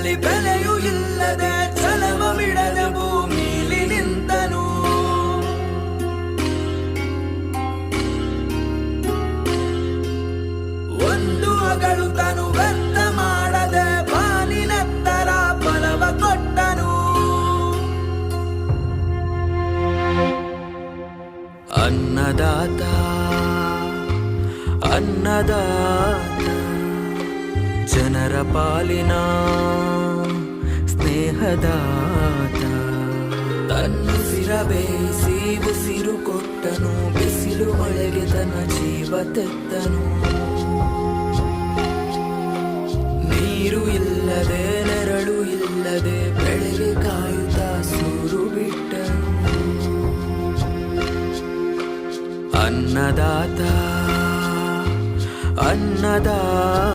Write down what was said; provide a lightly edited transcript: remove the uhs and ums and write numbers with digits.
ನೆರಳಲ್ಲಿ ಬೆಲೆಯೂ ಇಲ್ಲದೆ ಛಲವ ಬಿಡದ ಭೂಮಿಲಿ ನಿಂತನು. ಒಂದು ಅಗಳು ತನು ವ್ಯರ್ಥ ಮಾಡದೆ ಬಾನಿನೆತ್ತರ ಫಲವ ಕೊಟ್ಟನು. ಅನ್ನದಾತ ಅನ್ನದಾತ ಜನರ ಪಾಲಿನ ಸ್ನೇಹದಾತ. ತನ್ನುಸಿರ ಬೇಯಿಸಿ ಉಸಿರು ಕೊಟ್ಟನು, ಬಿಸಿಲು ಮಳೆಗೆ ತನ್ನ ಜೀವ ತೆತ್ತನು. ನೀರು ಇಲ್ಲದೆ ನೆರಳು ಇಲ್ಲದೆ ಬೆಳೆಗೆ ಕಾಯುತ್ತಾ ಸೂರು ಬಿಟ್ಟನು. ಅನ್ನದಾತ ಅನ್ನದಾತ